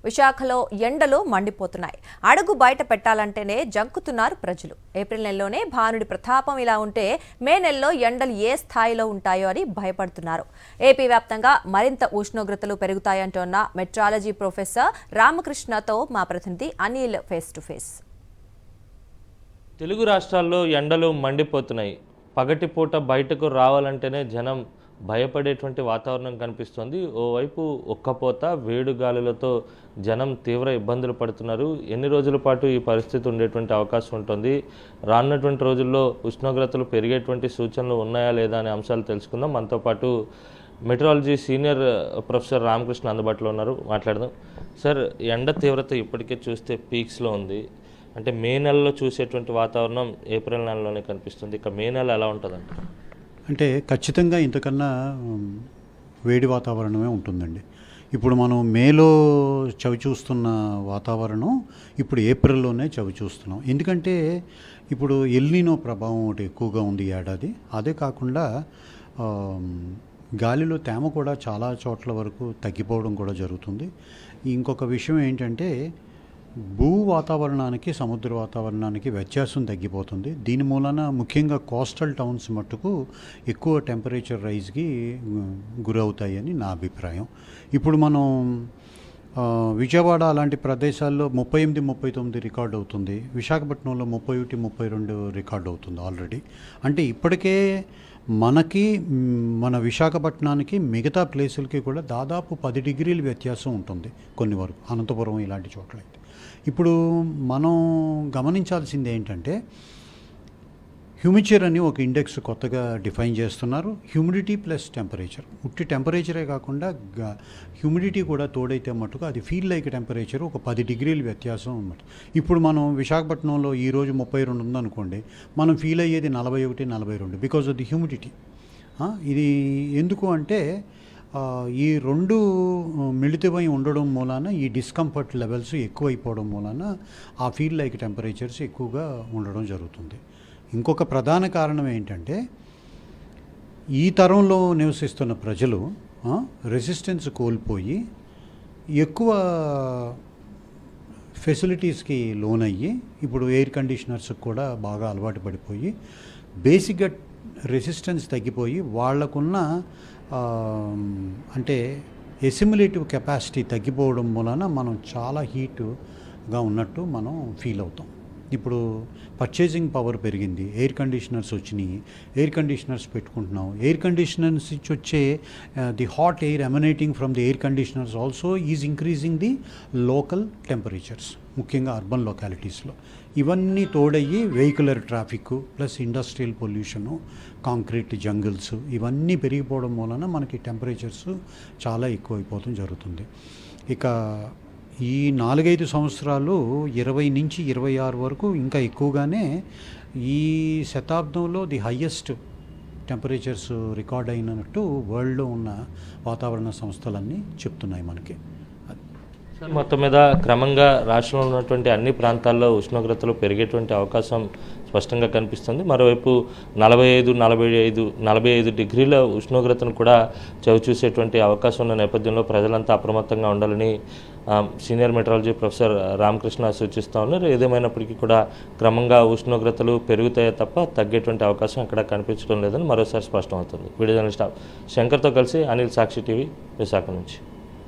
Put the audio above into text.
విశాఖలో ఎండలు మండిపోతున్నాయి. అడుగు బయట పెట్టాలంటేనే జంకుతున్నారు ప్రజలు. ఏప్రిల్ నెలలోనే భానుడి ప్రతాపం ఇలా ఉంటే మే నెలలో ఎండలు ఏ స్థాయిలో ఉంటాయో అని భయపడుతున్నారు. ఏపీ వ్యాప్తంగా మరింత ఉష్ణోగ్రతలు పెరుగుతాయంటోన్న మెట్రాలజీ ప్రొఫెసర్ రామకృష్ణతో మా ప్రతినిధి Anil face to face. Telugu రాష్ట్రాల్లో ఎండలు మండిపోతున్నాయి. పగటిపూట బయటకు రావాలంటేనే జనం భయపడేటువంటి వాతావరణం కనిపిస్తోంది. ఓవైపు ఒక్కపోత వేడుగాలులతో జనం తీవ్ర ఇబ్బందులు పడుతున్నారు. ఎన్ని రోజుల పాటు ఈ పరిస్థితి ఉండేటువంటి అవకాశం ఉంటుంది, రానున్నటువంటి రోజుల్లో ఉష్ణోగ్రతలు పెరిగేటువంటి సూచనలు ఉన్నాయా లేదా అనే అంశాలు తెలుసుకుందాం. మనతో పాటు మెట్రాలజీ సీనియర్ ప్రొఫెసర్ రామకృష్ణ అందుబాటులో ఉన్నారు, మాట్లాడదాం. సార్, ఎండ తీవ్రత ఇప్పటికే చూస్తే పీక్స్లో ఉంది. అంటే మే నెలలో చూసేటువంటి వాతావరణం ఏప్రిల్ నెలలోనే కనిపిస్తుంది. ఇక మే నెల ఎలా ఉంటుందండి? అంటే ఖచ్చితంగా ఇంతకన్నా వేడి వాతావరణమే ఉంటుందండి. ఇప్పుడు మనం మేలో చవి చూస్తున్న వాతావరణం ఇప్పుడు ఏప్రిల్లోనే చవి చూస్తున్నాం. ఎందుకంటే ఇప్పుడు ఎల్నినో ప్రభావం ఒకటి ఎక్కువగా ఉంది ఈ ఏడాది. అదే కాకుండా గాలిలో తేమ కూడా చాలా చోట్ల వరకు తగ్గిపోవడం కూడా జరుగుతుంది. ఇంకొక విషయం ఏంటంటే భూ వాతావరణానికి సముద్ర వాతావరణానికి వ్యత్యాసం తగ్గిపోతుంది. దీని మూలన ముఖ్యంగా కోస్టల్ టౌన్స్ మట్టుకు ఎక్కువ టెంపరేచర్ రైజ్కి గురవుతాయని నా అభిప్రాయం. ఇప్పుడు మనం విజయవాడ అలాంటి ప్రదేశాల్లో 38, 39 రికార్డ్ అవుతుంది. విశాఖపట్నంలో 31, 32 రికార్డ్ అవుతుంది ఆల్రెడీ. అంటే ఇప్పటికే మన విశాఖపట్నానికి మిగతా ప్లేసులకి కూడా దాదాపు 10 డిగ్రీల వ్యత్యాసం ఉంటుంది కొన్ని వరకు, అనంతపురం ఇలాంటి చోట్ల అయితే. ఇప్పుడు మనం గమనించాల్సింది ఏంటంటే హ్యూమిచర్ అని ఒక ఇండెక్స్ కొత్తగా డిఫైన్ చేస్తున్నారు. హ్యూమిడిటీ ప్లస్ టెంపరేచర్, ఉట్టి టెంపరేచరే కాకుండా హ్యూమిడిటీ కూడా తోడైతే మటుకు అది ఫీల్ లైక్ టెంపరేచర్ ఒక 10 డిగ్రీల వ్యత్యాసం అన్నమాట. ఇప్పుడు మనం విశాఖపట్నంలో ఈరోజు 32 ఉందనుకోండి, మనం ఫీల్ అయ్యేది 41, 42 బికాజ్ ఆఫ్ ది హ్యూమిడిటీ. ఇది ఎందుకు అంటే ఈ రెండు మిళితమై ఉండడం మూలాన ఈ డిస్కంఫర్ట్ లెవెల్స్ ఎక్కువైపోవడం మూలాన ఆ ఫీల్ లైక్ టెంపరేచర్స్ ఎక్కువగా ఉండడం జరుగుతుంది. ఇంకొక ప్రధాన కారణం ఏంటంటే ఈ తరంలో నివసిస్తున్న ప్రజలు రెసిస్టెన్స్ కోల్పోయి ఎక్కువ ఫెసిలిటీస్కి లోనయ్యి ఇప్పుడు ఎయిర్ కండిషనర్స్కి కూడా బాగా అలవాటు పడిపోయి బేసిక్గా రెసిస్టెన్స్ తగ్గిపోయి వాళ్లకున్న అంటే ఎసిమ్యులేటివ్ కెపాసిటీ తగ్గిపోవడం వలన మనం చాలా హీట్గా ఉన్నట్టు మనం ఫీల్ అవుతాం. ఇప్పుడు పర్చేసింగ్ పవర్ పెరిగింది, ఎయిర్ కండిషనర్స్ వచ్చినాయి, ఎయిర్ కండిషనర్స్ పెట్టుకుంటున్నాం. ఎయిర్ కండిషనర్స్ నుంచి వచ్చే the hot air emanating from the air conditioners also is increasing the local temperatures, ముఖ్యంగా అర్బన్ లొకాలిటీస్లో. ఇవన్నీ తోడయ్యి vehicular traffic plus industrial pollution, concrete jungles ఇవన్నీ పెరిగిపోవడం వలన మనకి టెంపరేచర్స్ చాలా ఎక్కువైపోవడం జరుగుతుంది. ఇక ఈ 4-5 సంవత్సరాలు 20 నుంచి 26 వరకు ఇంకా ఎక్కువగానే ఈ శతాబ్దంలో ది హయ్యెస్ట్ టెంపరేచర్స్ రికార్డ్ అయినట్టు వరల్డ్లో ఉన్న వాతావరణ సంస్థలన్నీ చెప్తున్నాయి మనకి. మొత్తం మీద క్రమంగా రాష్ట్రంలో ఉన్నటువంటి అన్ని ప్రాంతాల్లో ఉష్ణోగ్రతలు పెరిగేటువంటి అవకాశం స్పష్టంగా కనిపిస్తుంది. మరోవైపు 45 డిగ్రీల ఉష్ణోగ్రతను కూడా చవిచూసేటువంటి అవకాశం ఉన్న నేపథ్యంలో ప్రజలంతా అప్రమత్తంగా ఉండాలని సీనియర్ మెట్రాలజీ ప్రొఫెసర్ రామకృష్ణ సూచిస్తూ ఉన్నారు. ఏదేమైనప్పటికీ కూడా క్రమంగా ఉష్ణోగ్రతలు పెరుగుతాయే తప్ప తగ్గేటువంటి అవకాశం అక్కడ కనిపించడం లేదని మరోసారి స్పష్టమవుతుంది. వీడియో జర్నలిస్ట్ శంకర్తో కలిసి అనిల్, సాక్షి టీవీ, విశాఖ నుంచి.